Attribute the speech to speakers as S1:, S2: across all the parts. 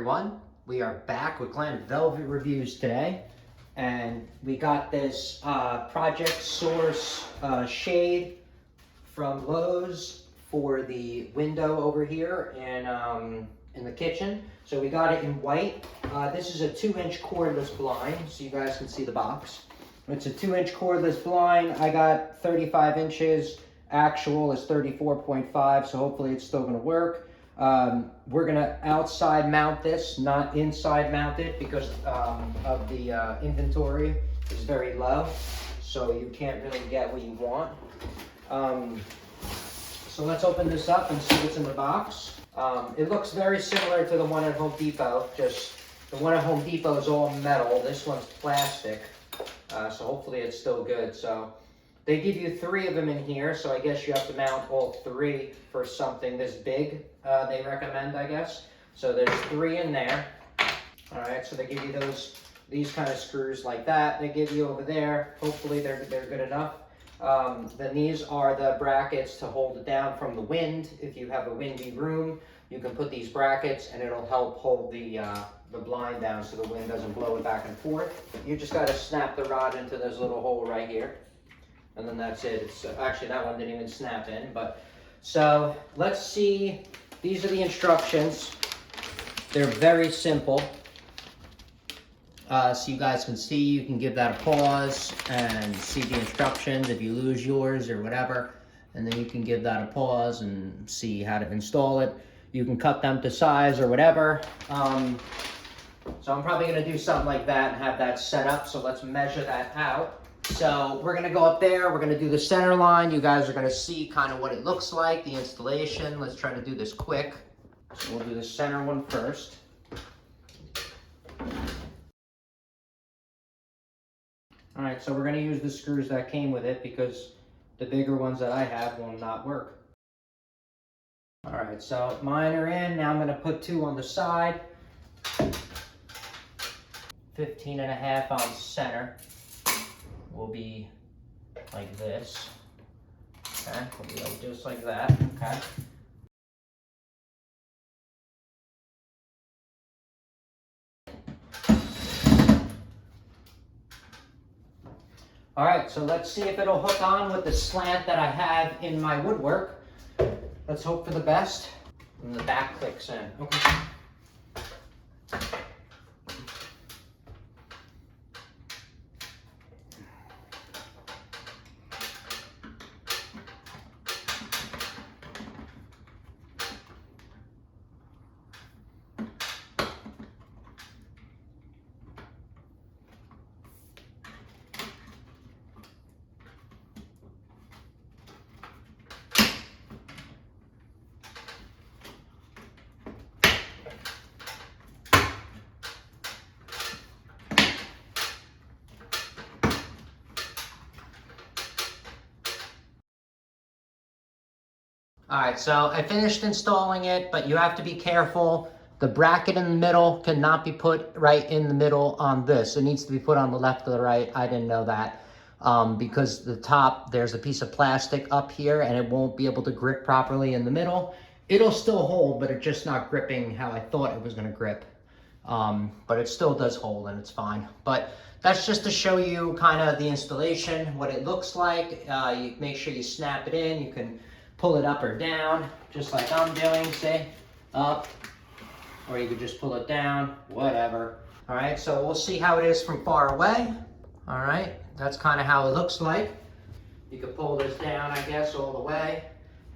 S1: everyone. We are back with Glen Velvet reviews today, and we got this Project Source shade from Lowe's for the window over here in the kitchen. So we got it in white. This is a 2-inch cordless blind, so you guys can see the box. It's a 2-inch cordless blind. I got 35 inches. Actual is 34.5, so hopefully it's still gonna work. We're gonna outside mount this, not inside mount it, because of the inventory is very low, so you can't really get what you want. So let's open this up and see what's in the box. It looks very similar to the one at Home Depot, just the one at Home Depot is all metal, this one's plastic, so hopefully it's still good. So they give you 3 of them in here, so I guess you have to mount all 3 for something this big, they recommend, I guess. So there's 3 in there. All right, so they give you these kind of screws like that. They give you over there. Hopefully they're good enough. Then these are the brackets to hold it down from the wind. If you have a windy room, you can put these brackets and it'll help hold the blind down so the wind doesn't blow it back and forth. You just got to snap the rod into this little hole right here. And then that's it. It's actually, that one didn't even snap in, but so let's see. These are the instructions. They're very simple. So you guys can see, you can give that a pause and see the instructions if you lose yours or whatever. And then you can give that a pause and see how to install it. You can cut them to size or whatever. So I'm probably gonna do something like that and have that set up. So let's measure that out. So we're gonna go up there, we're gonna do the center line. You guys are gonna see kind of what it looks like, the installation. Let's try to do this quick. So we'll do the center one first. All right, so we're gonna use the screws that came with it because the bigger ones that I have will not work. All right, so mine are in. Now I'm gonna put 2 on the side. 15.5 on center. Will be like this. Okay, will be like just like that. Okay. All right, so let's see if it'll hook on with the slant that I have in my woodwork. Let's hope for the best. And the back clicks in. Okay. All right, so I finished installing it, but you have to be careful. The bracket in the middle cannot be put right in the middle on this. It needs to be put on the left or the right. I didn't know that because the top, there's a piece of plastic up here and it won't be able to grip properly in the middle. It'll still hold, but it's just not gripping how I thought it was gonna grip. But it still does hold and it's fine. But that's just to show you kind of the installation, what it looks like. You make sure you snap it in. You can pull it up or down, just like I'm doing, see, up, or you could just pull it down, whatever. All right, so we'll see how it is from far away. All right, that's kind of how it looks like. You can pull this down, I guess, all the way,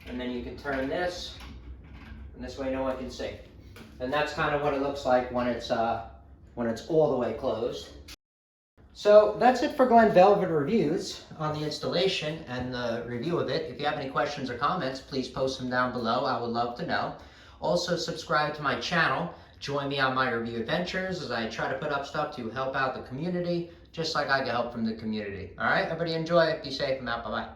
S1: and then you can turn this, and this way no one can see. And that's kind of what it looks like when it's all the way closed. So that's it for Glen Velvet reviews on the installation and the review of it. If you have any questions or comments, please post them down below. I would love to know. Also subscribe to my channel. Join me on my review adventures as I try to put up stuff to help out the community, just like I get help from the community. All right, everybody enjoy it. Be safe. I'm out. Bye-bye.